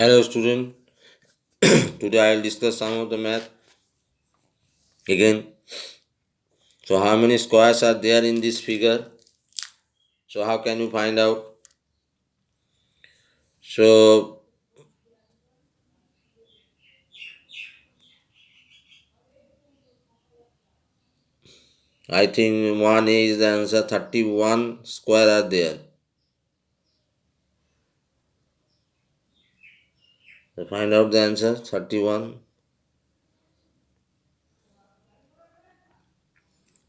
Hello student, today I will discuss some of the math again. So how many squares are there in this figure? So how can you find out? So I think 1A is the answer, 31 square are there. So find out the answer, 31.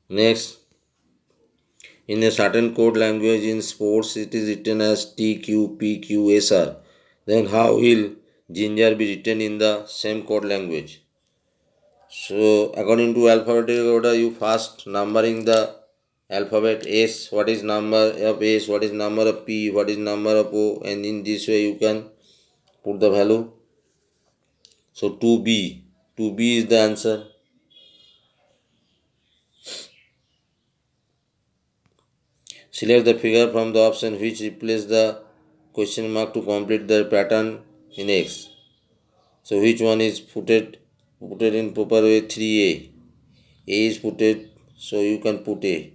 Next, in a certain code language in sports it is written as TQPQSR. Then how will ginger be written in the same code language? So according to alphabetical order, you first numbering the alphabet S, what is number of S, what is number of P, what is number of O, and in this way you can put the value. So 2B is the answer. Select the figure from the option which replace the question mark to complete the pattern in X. So which one is put it in proper way? 3A. A is put it, so you can put A.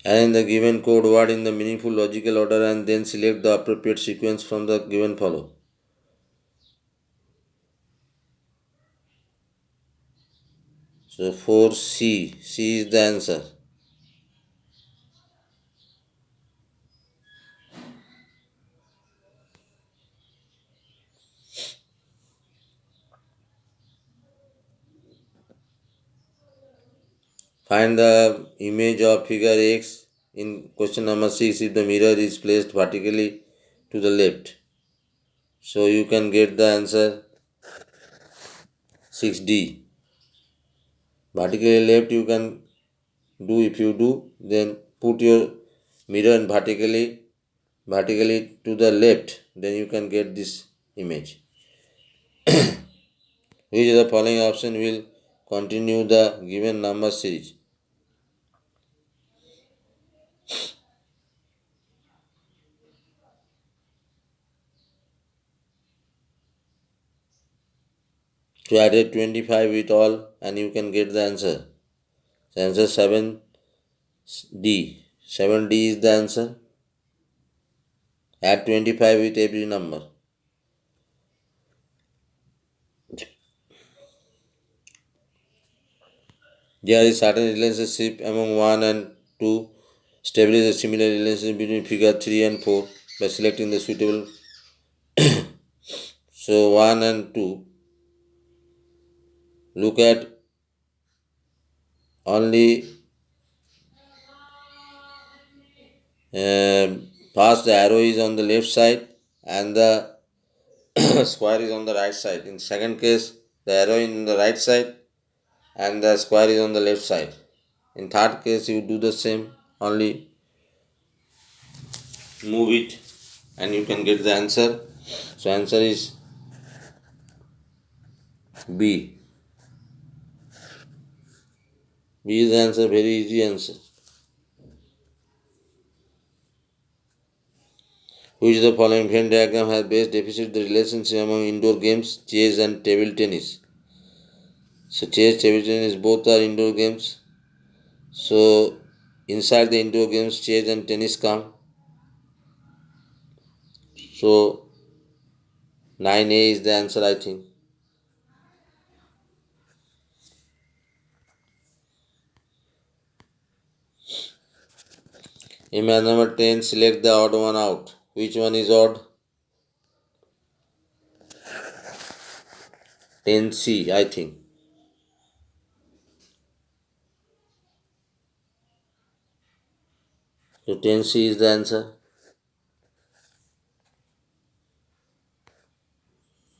Arrange the given code word in the meaningful logical order and then select the appropriate sequence from the given follow. So 4C is the answer. Find the image of figure X in question number 6 if the mirror is placed vertically to the left. So you can get the answer 6D. Vertically left you can do, if you do then put your mirror vertically to the left, then you can get this image. Which of the following option will continue the given number series? To add a 25 with all and you can get the answer. The answer 7D. 7D is the answer. Add 25 with every number. There is certain relationship among 1 and 2. Establish a similar relationship between figure 3 and 4 by selecting the suitable. So 1 and 2. Look at only first the arrow is on the left side and the square is on the right side. In second case, the arrow is on the right side and the square is on the left side. In third case, you do the same, only move it and you can get the answer. So answer is B. B is the answer, very easy answer. Which of the following Venn diagram has best deficit the relationship among indoor games, chess and table tennis? So chess, table tennis both are indoor games. So inside the indoor games, chess and tennis come. So 9A is the answer, I think. In math number 10, select the odd one out. Which one is odd? 10C, I think. So 10C is the answer.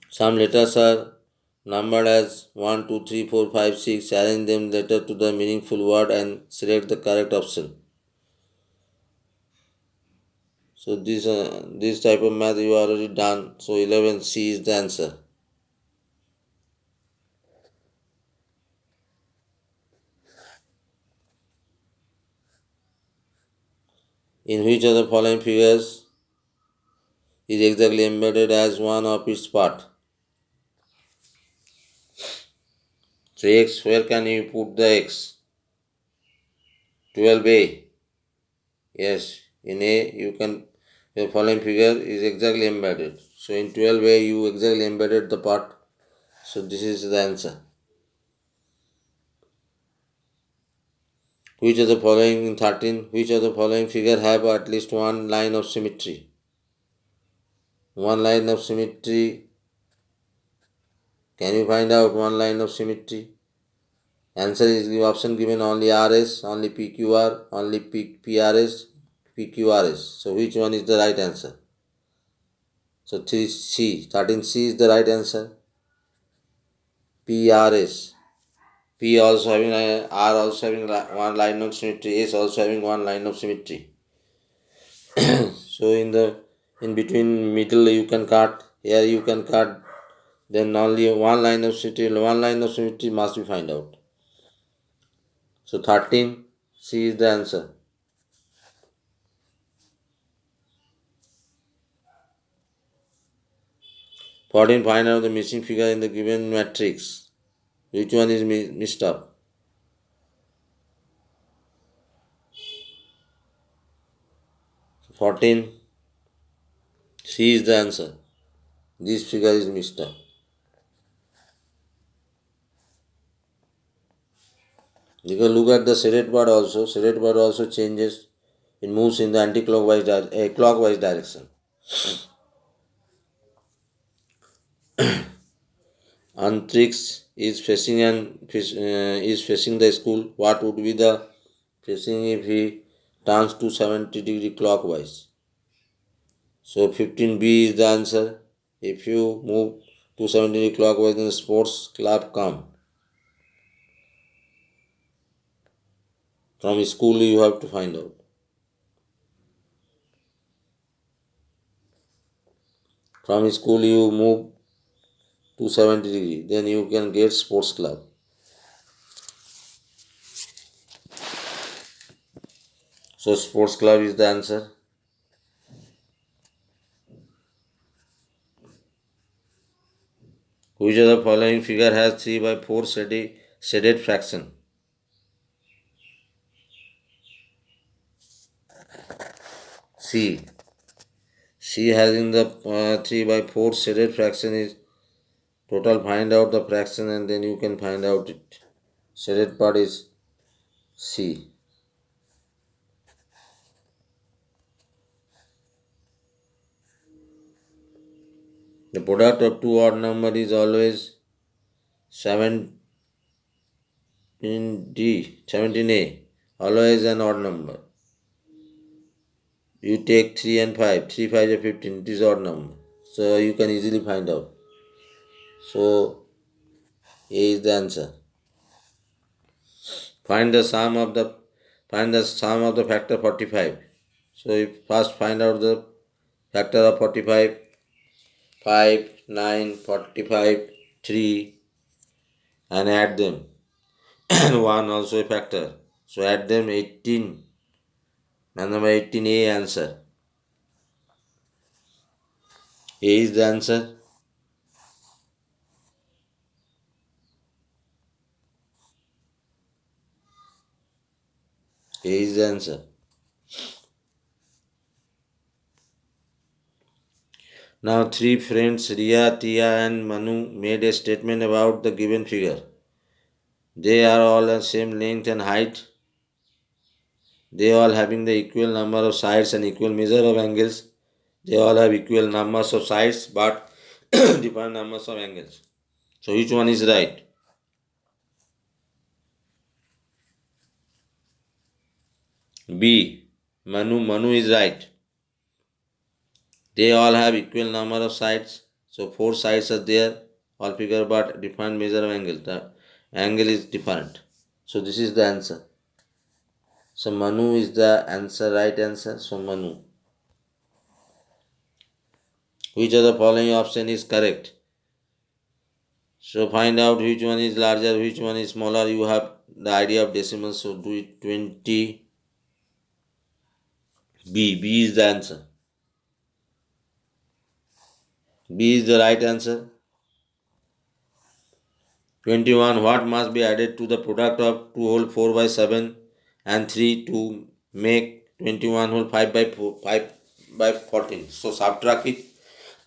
Some letters are numbered as 1, 2, 3, 4, 5, 6. Arrange them letter to the meaningful word and select the correct option. So this type of math you already done. So 11C is the answer. In which of the following figures is exactly embedded as one of its part? So x, where can you put the x? 12a. Yes, in A you can, the following figure is exactly embedded. So in 12a you exactly embedded the part. So this is the answer. Which of the following in 13, which of the following figure have at least one line of symmetry? One line of symmetry. Can you find out one line of symmetry? Answer is the option given only RS, only PQR, only PRS, PQRS. So which one is the right answer? So 3C, 13C is the right answer. PRS. P also having R also having one line of symmetry, S also having one line of symmetry. So in between middle you can cut, here you can cut, then only one line of symmetry must be find out. So 13 C is the answer. 14, find out the missing figure in the given matrix. Which one is missed up? 14 C is the answer. This figure is missed up. You can look at the shaded bar also. Shaded bar also changes. It moves in the anti-clockwise clockwise direction. Antrix is facing the school. What would be the facing if he turns to 70-degree clockwise? So 15B is the answer. If you move to 70-degree clockwise, then the sports club come. From school you have to find out. From school you move to 70-degree, then you can get sports club. So sports club is the answer. Which of the following figure has 3 by 4 shaded fraction? C. C having the 3 by 4 shaded fraction is total. Find out the fraction and then you can find out it. Shaded part is C. The product of two odd number is always 17A. Always an odd number. You take 3 and 5. 3 5 is 15. It is odd number. So you can easily find out. So A is the answer. Find the sum of the factor 45. So you first find out the factor of 45. 5, 9, 45, 3 and add them. And 1 also a factor. So add them 18. And number 18 A answer. A is the answer. A is the answer. Now three friends Ria, Tia and Manu made a statement about the given figure. They are all the same length and height. They all having the equal number of sides and equal measure of angles. They all have equal numbers of sides but different numbers of angles. So which one is right? B. Manu is right. They all have equal number of sides. So 4 sides are there altogether but different measure of angle. The angle is different. So this is the answer. So Manu is the answer, right answer. So Manu. Which of the following option is correct? So find out which one is larger, which one is smaller. You have the idea of decimals. So do it 20, B is the answer. B is the right answer. 21. What must be added to the product of 2 whole 4 by 7 and 3 to make 21 whole 5 by 4, 5 by 14? So subtract it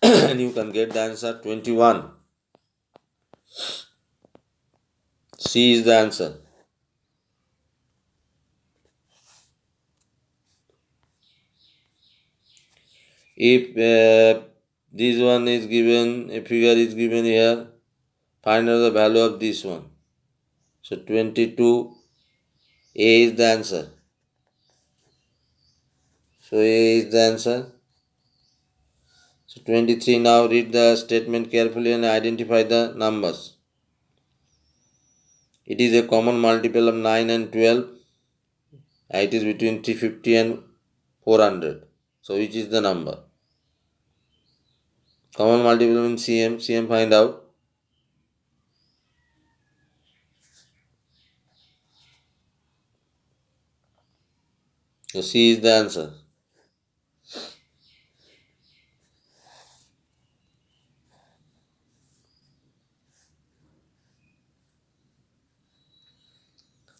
and you can get the answer 21. C is the answer. If this one is given, a figure is given here, find out the value of this one. So 22, A is the answer. So A is the answer. So 23, now read the statement carefully and identify the numbers. It is a common multiple of 9 and 12. It is between 350 and 400. So which is the number? Common multiple in CM. CM find out. So C is the answer.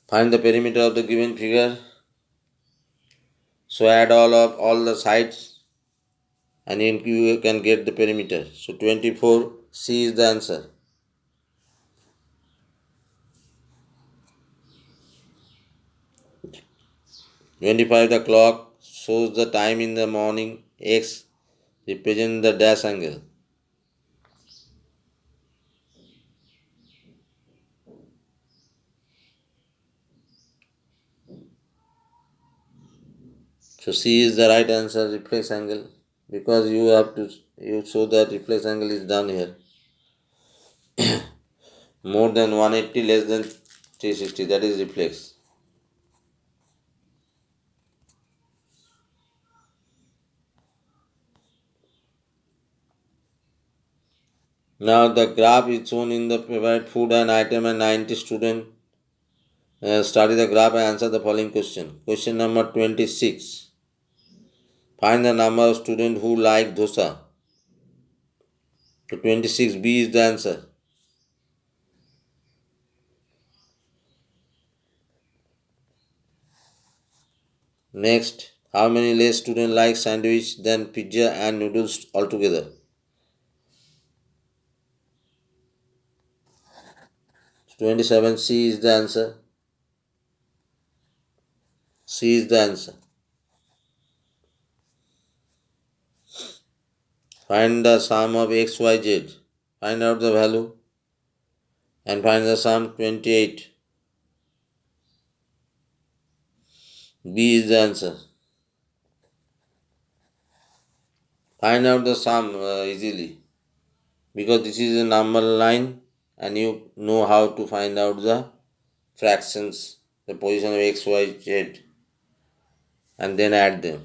Find the perimeter of the given figure. So add all the sides and you can get the perimeter. So 24, C is the answer. 25, the clock shows the time in the morning. X represents the dash angle. So C is the right answer, reflex angle, because you show that reflex angle is done here. More than 180, less than 360, that is reflex. Now the graph is shown in the provide food and item and 90 students study the graph and answer the following question. Question number 26. Find the number of students who like dosa. So 26B is the answer. Next, how many less students like sandwich than pizza and noodles altogether? 27C is the answer. C is the answer. Find the sum of x, y, z. Find out the value and find the sum 28. B is the answer. Find out the sum easily because this is a number line and you know how to find out the fractions, the position of x, y, z and then add them.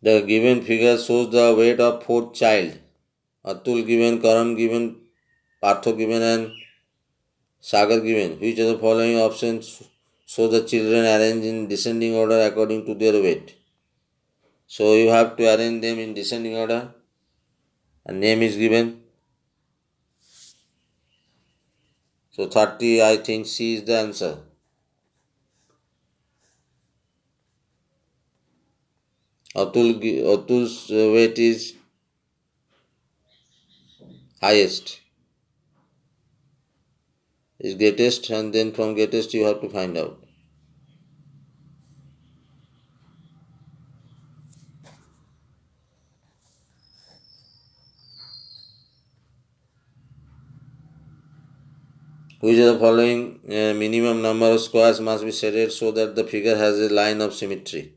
The given figure shows the weight of fourth child. Atul given, Karan given, Partho given and Sagar given. Which of the following options show the children arranged in descending order according to their weight? So you have to arrange them in descending order. A name is given. So 30, I think C is the answer. Atul's weight is highest, is greatest, and then from greatest you have to find out. Which of the following minimum number of squares must be shaded so that the figure has a line of symmetry?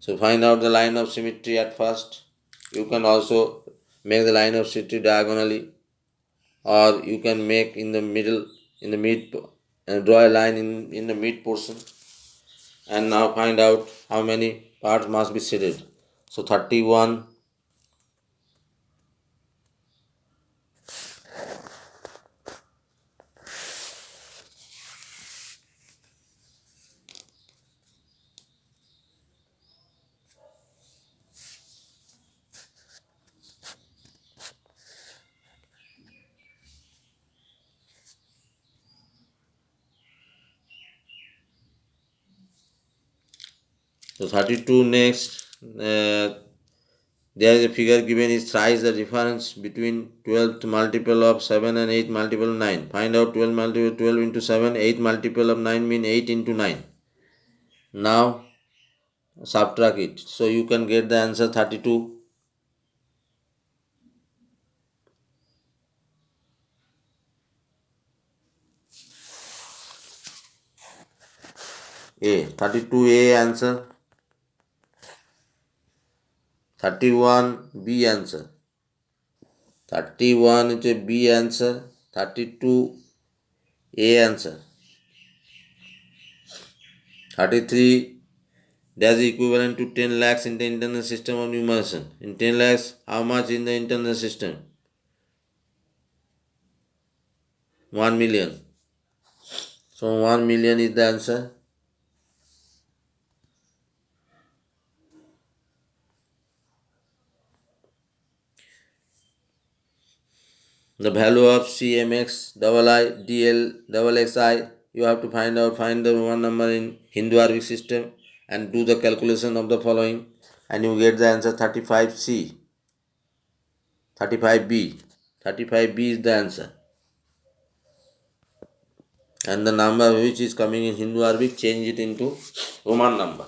So find out the line of symmetry at first. You can also make the line of symmetry diagonally, or you can make in the middle, in the mid, draw a line in the mid portion. And now find out how many parts must be shaded. So 31. So 32 next. There is a figure given is thrice the difference between 12th multiple of 7 and 8 multiple of 9. Find out 12 multiple 12 into 7. 8 multiple of 9 mean 8 into 9. Now subtract it. So you can get the answer 32. A. 32A answer. 31 B answer. 31 is a B answer. 32 A answer. 33 that is equivalent to 10 lakhs in the internal system of numeration. In 10 lakhs, how much in the internal system? 1 million. So 1 million is the answer. The value of CMX, double I, DL, double XI, you have to find the one number in Hindu Arabic system and do the calculation of the following and you get the answer 35C, 35B. 35B is the answer. And the number which is coming in Hindu Arabic, change it into Roman number.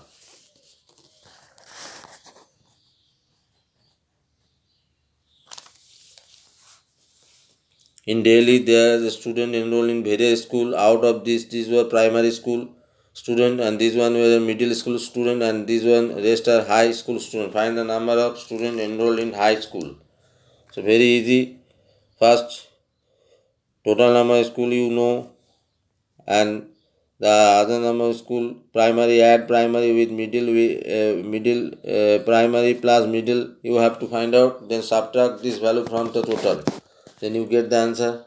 In Delhi, there is a student enrolled in various school. Out of these were primary school student, and this one were middle school student, and this one rest are high school student. Find the number of students enrolled in high school. So very easy. First, total number of school you know, and the other number of school primary, add primary with middle primary plus middle. You have to find out. Then subtract this value from the total. Then you get the answer.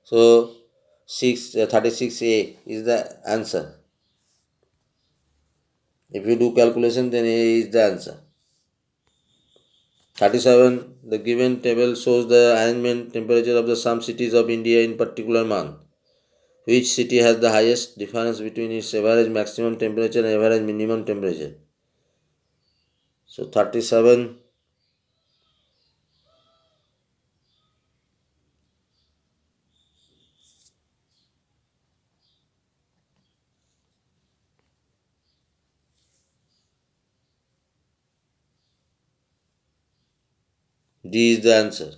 So 36A is the answer. If you do calculation, then A is the answer. 37. The given table shows the arrangement temperature of the some cities of India in particular month. Which city has the highest difference between its average maximum temperature and average minimum temperature? So 37. D is the answer.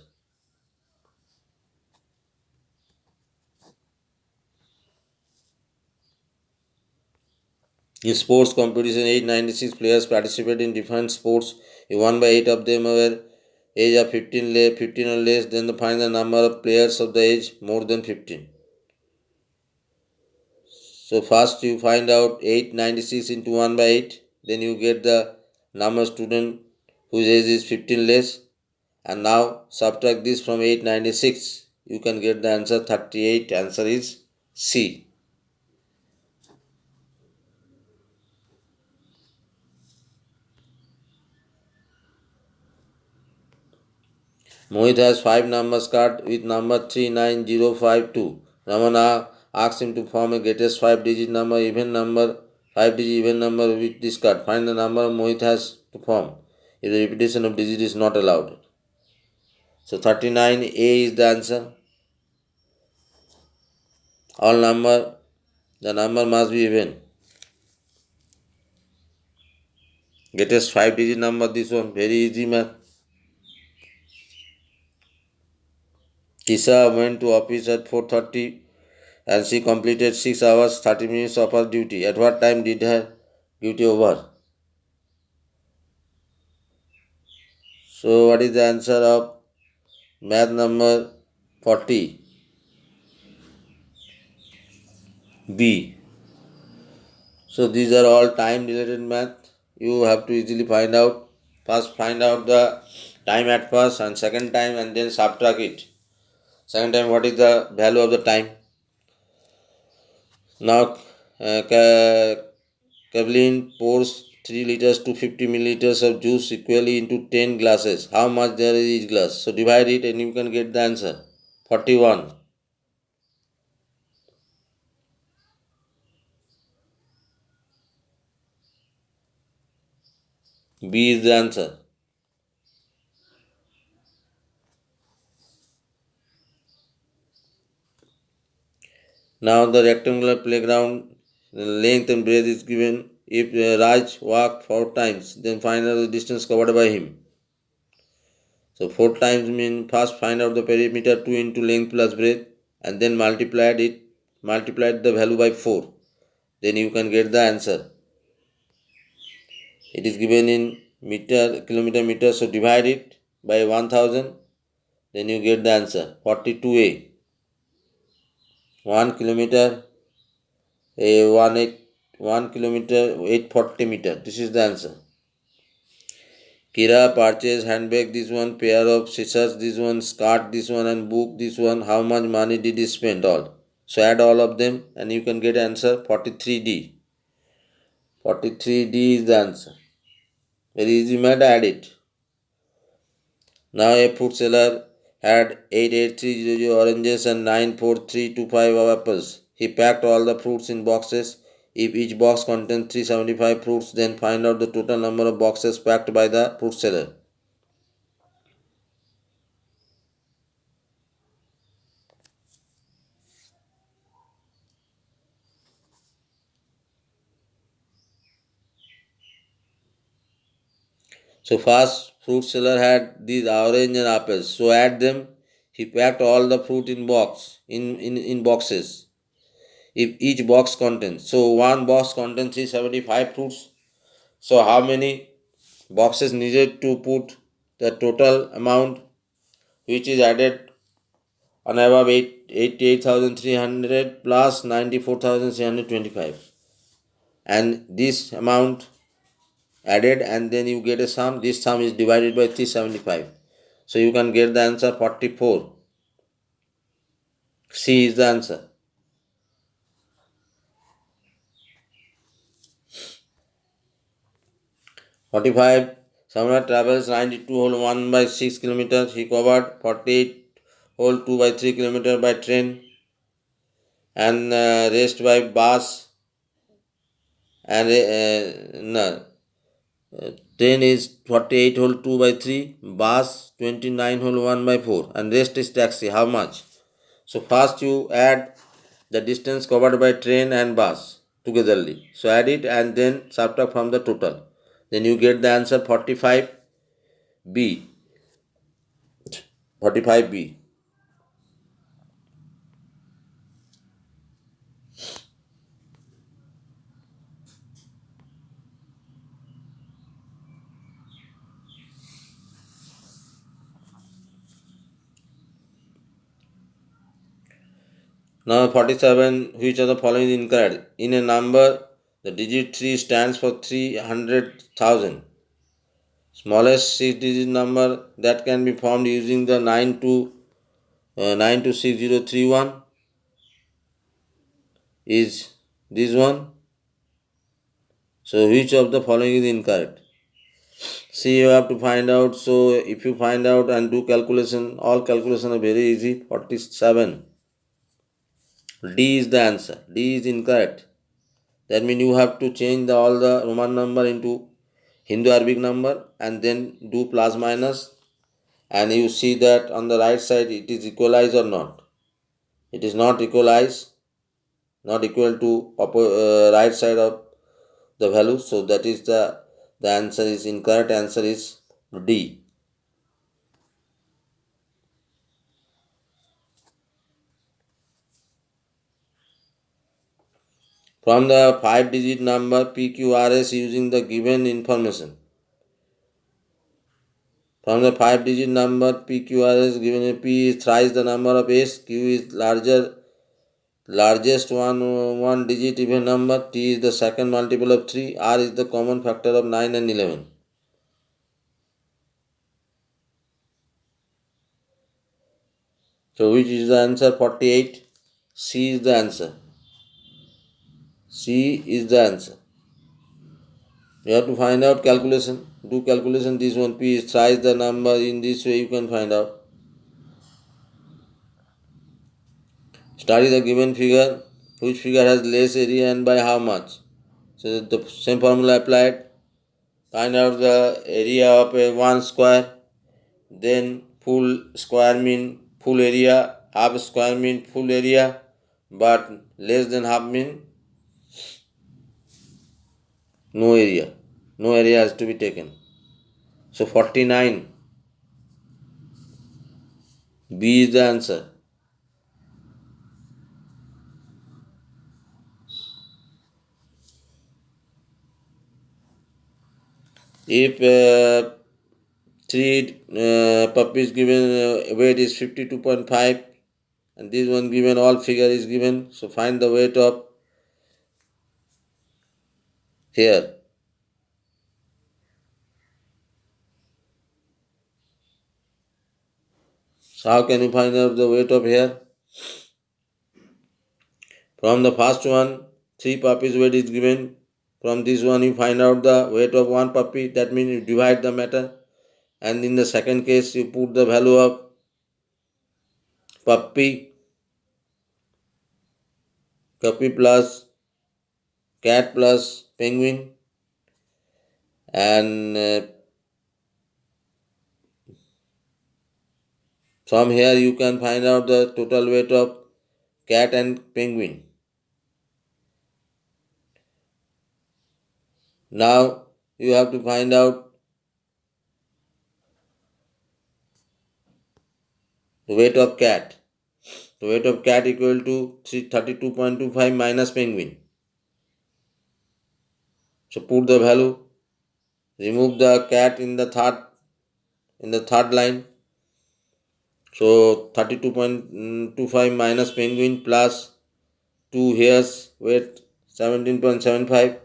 In sports competition, 896 players participated in different sports. If 1 by 8 of them were age of 15 or less, then find the number of players of the age more than 15. So first you find out 896 into 1 by 8, then you get the number of student whose age is 15 less, and now subtract this from 896, you can get the answer 38. Answer is C. Mohit has 5 numbers card with number 39052. Ramana asks him to form a greatest 5 digit number, 5 digit even number with this card. Find the number Mohit has to form if the repetition of digit is not allowed. So 39A is the answer. All the number must be even. Greatest 5 digit number, this one, very easy math. Tisha went to office at 4:30 and she completed 6 hours 30 minutes of her duty. At what time did her duty over? So what is the answer of math number 40? B. So these are all time related math. You have to easily find out. First find out the time at first and second time and then subtract it. Second time what is the value of the time. Now Kevlin pours 3 liters to 50 milliliters of juice equally into 10 glasses. How much there is each glass? So divide it and you can get the answer. 41. B is the answer. Now the rectangular playground length and breadth is given. If Raj walked 4 times, then find out the distance covered by him. So 4 times mean first find out the perimeter 2 into length plus breadth and then multiplied the value by 4. Then you can get the answer. It is given in meter, kilometer, meter. So divide it by 1000. Then you get the answer. 42A. 1 kilometer, 1 kilometer, 840 meter. This is the answer. Kira purchased handbag this one, pair of scissors this one, skirt this one and book this one. How much money did he spend all? So add all of them and you can get answer 43D. 43D is the answer. Very easy math, add it. Now a fruit seller had 88300 oranges and 94325 apples. He packed all the fruits in boxes. If each box contains 375 fruits, then find out the total number of boxes packed by the fruit seller. So first fruit seller had these orange and apples. So add them. He packed all the fruit in boxes. If each box contains. So one box contains 375 fruits. So how many boxes needed to put the total amount which is added on above 88,300 plus 94,325 and this amount added and then you get a sum. This sum is divided by 375. So you can get the answer 44. C is the answer. Forty-five. Someone travels 92 whole 1 by 6 kilometers. He covered 48 whole 2 by 3 kilometers by train and rest by bus and no, train is 48 whole 2 by 3, bus 29 whole 1 by 4 and rest is taxi. How much? So first you add the distance covered by train and bus togetherly. So add it and then subtract from the total. Then you get the answer 45B. 45B. Now 47. Which of the following is incorrect? In a number, the digit 3 stands for 300,000. Smallest 6-digit number that can be formed using the 926031 is this one. So which of the following is incorrect? See, you have to find out. So if you find out and do calculation, all calculation are very easy. 47. D is the answer. D is incorrect. That means you have to change all the Roman number into Hindu Arabic number and then do plus minus and you see that on the right side it is equalized or not. It is not equalized, not equal to right side of the value. So that is the answer is incorrect. Answer is D. From the 5-digit number PQRS using the given information. From the 5-digit number PQRS given P is thrice the number of S, Q is largest one digit even number, T is the second multiple of 3, R is the common factor of 9 and 11. So which is the answer? 48. C is the answer. C is the answer. You have to find out calculation. Do calculation this one. P size the number in this way you can find out. Study the given figure. Which figure has less area and by how much? So the same formula applied. Find out the area of a 1 square. Then full square mean full area. Half square mean full area. But less than half mean no area. No area has to be taken. So 49. B is the answer. If three puppies given weight is 52.5 and this one given all figure is given, so find the weight of here. So how can you find out the weight of here? From the first one, 3 puppies weight is given. From this one you find out the weight of 1 puppy, that means you divide the matter. And in the second case you put the value of puppy plus cat plus penguin, and from here you can find out the total weight of cat and penguin. Now you have to find out the weight of cat. The weight of cat equal to 32.25 minus penguin. So put the value, remove the cat in the third line. So 32.25 minus penguin plus 2 hairs weight 17.75.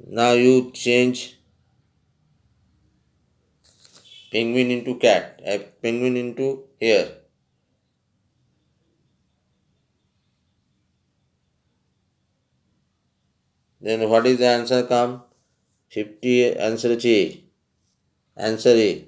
Now you change penguin into cat, penguin into hare. Then what is the answer come? 50, answer is A. Answer A.